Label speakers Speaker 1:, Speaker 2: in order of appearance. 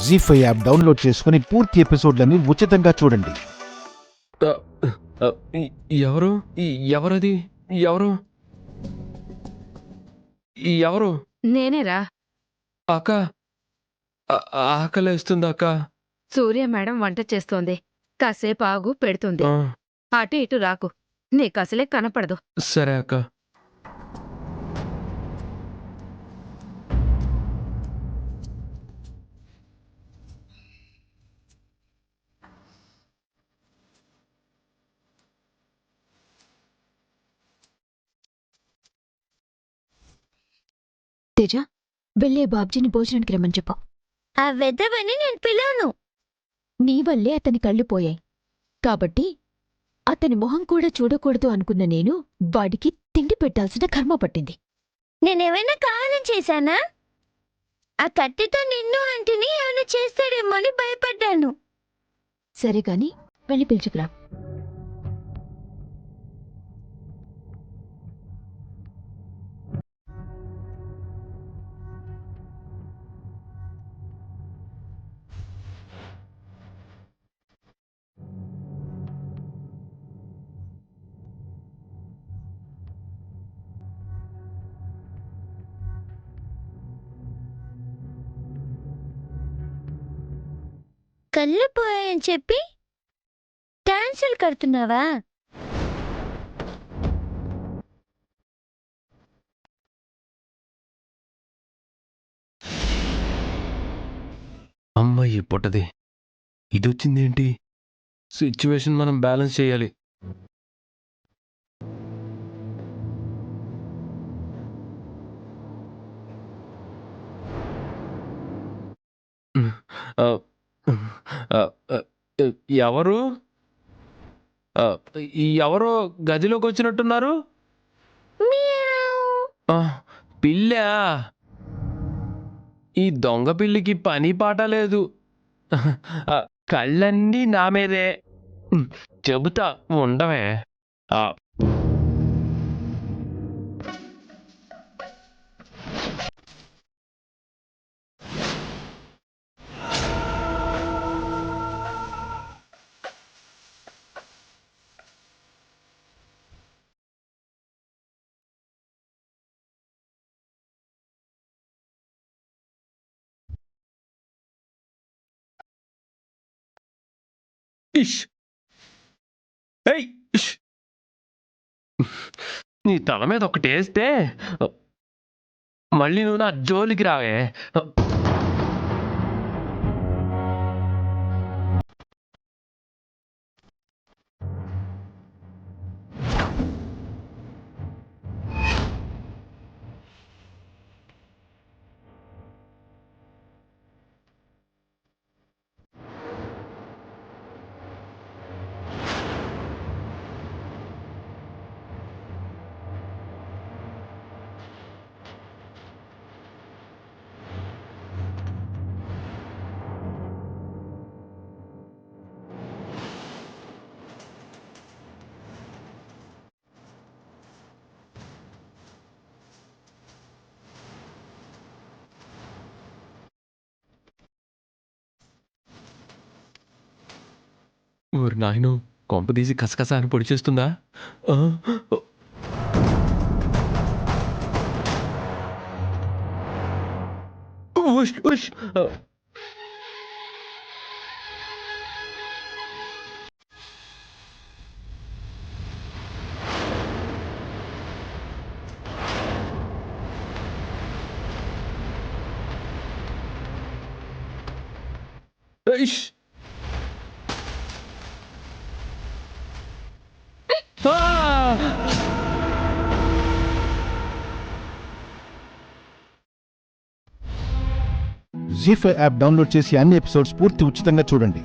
Speaker 1: జీ5 app download చేసుకుని పూర్తి ఎపిసోడ్లని ఉచితంగా చూడండి.
Speaker 2: ఎవరు ఎవరది ఎవరు ఎవరు?
Speaker 3: నేనేరా.
Speaker 2: అక్క, ఆకలేస్తుంది అక్క.
Speaker 3: సూర్య మేడం వంట చేస్తోంది. కాసేపు ఆగు, పెడుతుంది. అటు ఇటు రాకు, నీకసలే కనపడదు.
Speaker 2: సరే అక్క.
Speaker 4: తేజ, వెళ్ళే బాబ్జీని భోజనానికి రమ్మని చెప్పు.
Speaker 5: ఆ వెదవని నేను పిలవను.
Speaker 4: నీ వల్లే అతని కళ్ళు పోయాయి కాబట్టి అతని మొహం కూడా చూడకూడదు అనుకున్న నేను వాడికి తిండి పెట్టాల్సిన కర్మ పట్టింది.
Speaker 5: నేనేమైనా కావాలని చేశానా? ఆ కత్తితో నిన్ను అంటిని ఏమైనా చేస్తాడేమో అని భయపడ్డాను.
Speaker 4: సరే కాని వెళ్ళి పిలుచుకురా.
Speaker 5: కళ్ళు పోయాయని చెప్పి డాన్సులు కడుతున్నావా?
Speaker 2: అమ్మాయి పొట్టది ఇదొచ్చిందేంటి? సిచ్యువేషన్ మనం బ్యాలెన్స్ చేయాలి. ఎవరు ఎవరో గదిలోకి వచ్చినట్టున్నారు. పిల్ల, ఈ దొంగ పిల్లికి పని పాట లేదు. కళ్ళన్నీ నా మీదే. చెబుతా ఉండవే. ఇష్ ఏయ్ ఇష్. నీ తల మీద ఒకటేస్తే మళ్ళీ నువ్వు నా జోలికి రావే. ఊరి నాయను, కొంపదీసి కసకస అని పొడి చేస్తుందా? ఉష్ ఉష్. ఇష్.
Speaker 1: జీ5 యాప్ డౌన్లోడ్ చేసి అన్ని ఎపిసోడ్స్ పూర్తి ఉచితంగా చూడండి.